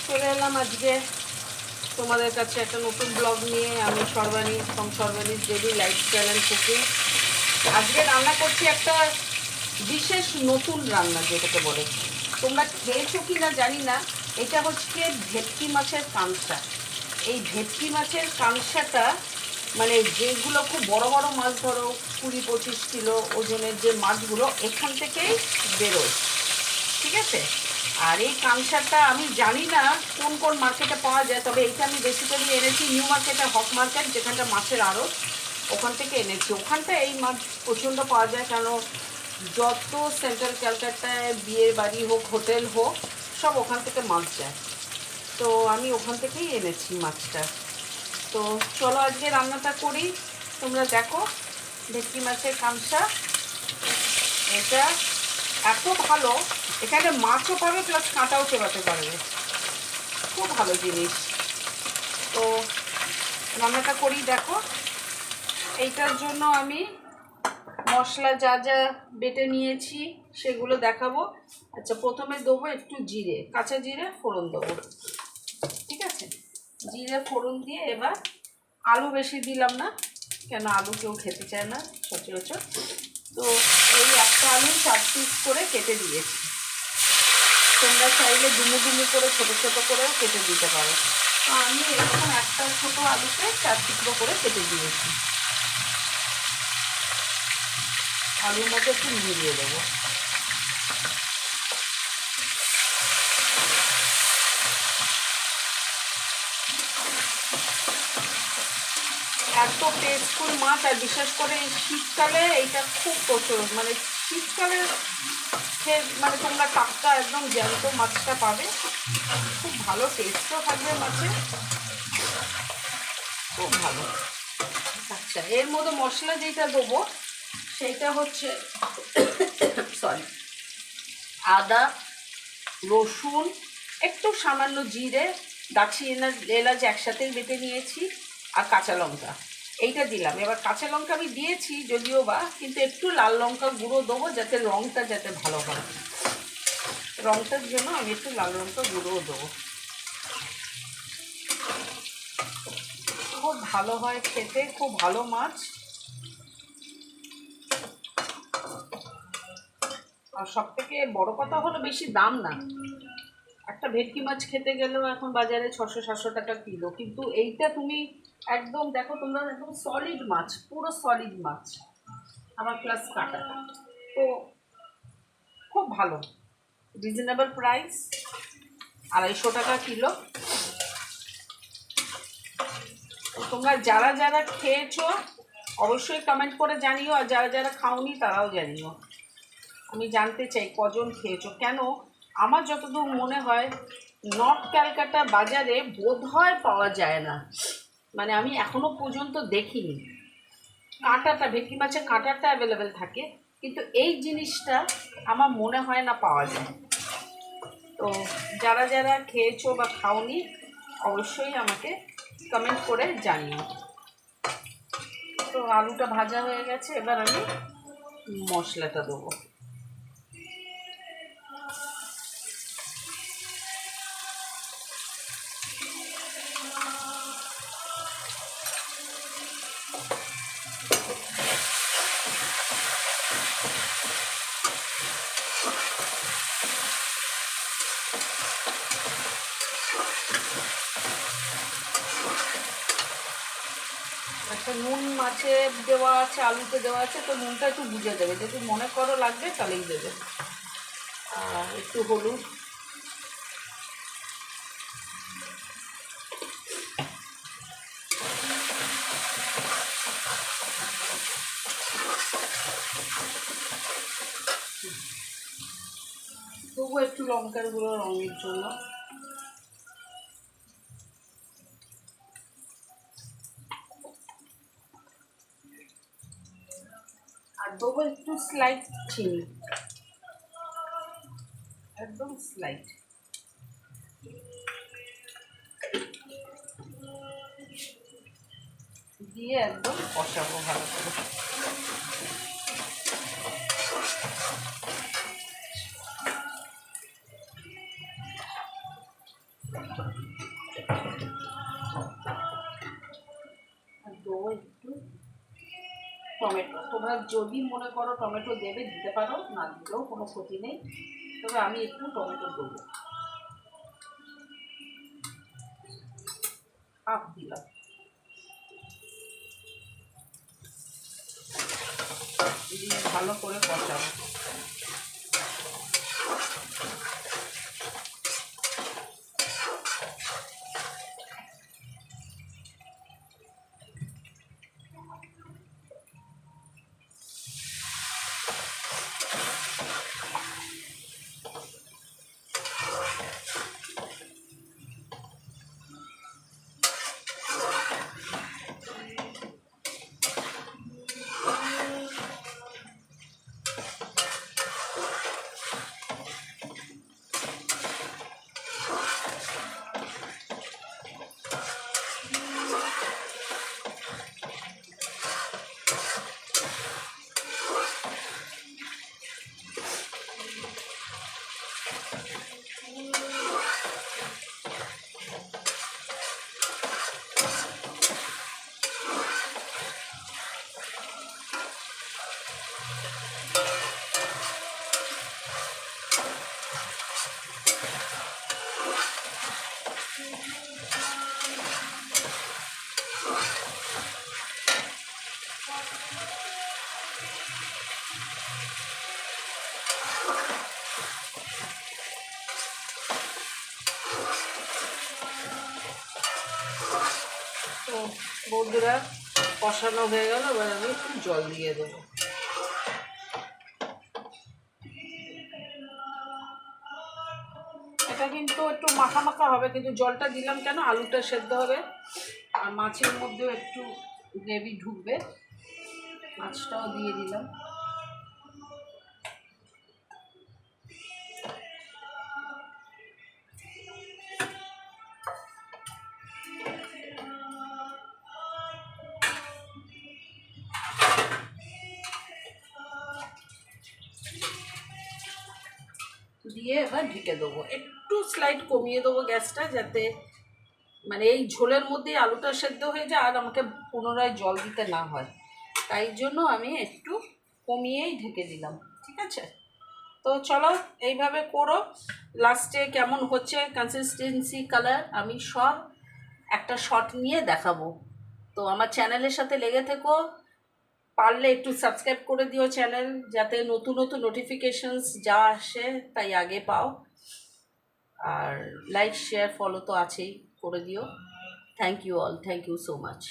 চলে এলাম আজকে তোমাদের কাছে একটা নতুন ব্লগ নিয়ে। আমি সর্বাণী ফ্রম সর্বাণীর ডেইলি লাইফস্টাইল অ্যান্ড কুকিং। আজকে রান্না করছি একটা বিশেষ নতুন রান্না, যেটাকে বলে, তোমরা খেয়েছো কি না জানি না। এটা হচ্ছে ভেটকি মাছের কাঁকড়া। এই ভেটকি মাছের কাঁকড়াটা মানে যেগুলো খুব বড় বড় মাছ, ধরো 20-25 কিলো ওজনের যে মাছগুলো এখান থেকেই বেরোয়, ঠিক আছে। আর এই কাঁকড়াটা আমি জানি না কোন কোন মার্কেটে পাওয়া যায়, তবে এইটা আমি বেসিক্যালি এনেছি নিউ মার্কেটে, হক মার্কেট, যেখানটা মাছের আড়ত, ওখান থেকে এনেছি। ওখানটা এই মাছ প্রচণ্ড পাওয়া যায়, কেন যত সেন্ট্রাল ক্যালকাটায় বিয়ের বাড়ি হোক, হোটেল হোক, সব ওখান থেকে মাছ যায়। তো আমি ওখান থেকেই এনেছি মাছটা। তো চলো আজকে রান্নাটা করি, তোমরা দেখো। ভেটকি মাছের কাঁকড়া, এটা এত ভালো, এখানে মাছও পাবে প্লাস কাঁটাও চেবাতে পারবে, খুব ভালো জিনিস। তো রান্নাটা করি, দেখো। এইটার জন্য আমি মশলা যা যা বেটে নিয়েছি সেগুলো দেখাবো। আচ্ছা, প্রথমে দেবো একটু জিরে, কাঁচা জিরে ফোড়ন দেবো, ঠিক আছে। জিরে ফোড়ন দিয়ে এবার আলু বেশি দিলাম না, কেন আলু কেউ খেতে চায় না সচরাচর। তো এই একটা আলু 4 পিস করে কেটে দিয়েছি। তোমরা চাইলে ডুমু ডুমু করে ছোটো ছোটো করেও কেটে দিতে পারো। তো আমি এরকম একটা ছোটো আলুকে 4 টুকরো করে কেটে দিয়েছি। আলুর মধ্যে একটু মিলিয়ে দেবো। এত টেস্টফুল মাছ, আর বিশেষ করে শীতকালে এইটা খুব প্রচুর, মানে শীতকালে মানে তোমরা টাটকা একদম জ্যান্ত মাছটা পাবে, খুব ভালো টেস্টও থাকবে মাছে, খুব ভালো। আচ্ছা, এর মধ্যে মশলা যেটা দেবো সেইটা হচ্ছে সরি, আদা, রসুন, একটু সামান্য জিরে, দারচিনি, এলাচ একসাথেই বেটে নিয়েছি, আর কাঁচা লঙ্কা এইটা দিলাম। এবার কাঁচা লঙ্কা আমি দিয়েছি যদিও বা, কিন্তু একটু লাল লঙ্কা গুঁড়ো দেবো যাতে রঙটা যাতে ভালো হয়, রঙটার জন্য আমি একটু লাল লঙ্কা গুঁড়োও দেবো। খুব ভালো হয় খেতে, খুব ভালো মাছ। আর সব থেকে বড় কথা হলো বেশি দাম না। একটা ভেটকি মাছ খেতে গেলেও এখন বাজারে 600-700 টাকা কিলো, কিন্তু এইটা তুমি একদম দেখো, তোমরা একদম সলিড মাছ, পুরো সলিড মাছ, আমার প্লাস কাটাটা, তো খুব ভালো, রিজনেবল প্রাইস, 250 টাকা কিলো। তোমরা যারা যারা খেয়েছো অবশ্যই কমেন্ট করে জানিও, আর যারা যারা খাওনি তারাও জানিও। আমি জানতে চাই কজন খেয়েছো। কেন, আমার যতদূর মনে হয় নর্থ ক্যালকাটা বাজারে বোধহয় পাওয়া যায় না, মানে আমি এখনো পর্যন্ত দেখিনি। কাঁটাটা, ভেটকি মাছের কাঁটাটা অ্যাভেলেবেল থাকে, কিন্তু এই জিনিসটা আমার মনে হয় না পাওয়া যায়। তো যারা যারা খেয়েছো বা খাওনি অবশ্যই আমাকে কমেন্ট করে জানিও। তো আলুটা ভাজা হয়ে গেছে, এবার আমি মশলাটা দেবো। একটা নুন মাছে দেওয়া আছে, আলুতে দেওয়া আছে, তো নুনটা একটু বুঝে দেবে, যদি মনে করো লাগবে তাহলেই দেবে। আর একটু হলুদ, তবু একটু লঙ্কার গুঁড়ো রঙের জন্য। আর দেবো একটু স্লাইট চিনি, একদম স্লাইট। দিয়ে একদম কষাবো ভালো করে। আর দেবো একটু টমেটো। তোমরা যদি মনে করো টমেটো দেবে দিতে পারো, না দিলেও কোনো ক্ষতি নেই, তবে আমি একটু টমেটো দেবো, হাফ দিলাম। দিয়ে ভালো করে কষাবো। তো বন্ধুরা কষানো হয়ে গেল, এবার আমি একটু জল দিয়ে দেবো। এটা কিন্তু একটু মাখা মাখা হবে, কিন্তু জলটা দিলাম কেন, আলুটা সেদ্ধ হবে আর মাছের মধ্যেও একটু গ্রেভি ঢুকবে, মাছটাও দিয়ে দিলাম। দিয়ে এবার ঢেকে দেবো, একটু স্লাইড কমিয়ে দেবো গ্যাসটা, যাতে মানে এই ঝোলের মধ্যেই আলুটা সেদ্ধ হয়ে যায় আর আমাকে পুনরায় জল দিতে না হয়, তাই জন্য আমি একটু কমিয়েই ঢেকে দিলাম। ঠিক আছে, তো চলো এইভাবে করো। লাস্টে কেমন হচ্ছে কনসিস্টেন্সি, কালার আমি সব একটা শট নিয়ে দেখাবো। তো আমার চ্যানেলের সাথে লেগে থেকো, পারলে একটু সাবস্ক্রাইব করে দিও চ্যানেল, যাতে নতুন নতুন নোটিফিকেশনস যা আসে তাই আগে পাও। আর লাইক শেয়ার ফলো তো আছেই, করে দিও। Thank you all, thank you so much.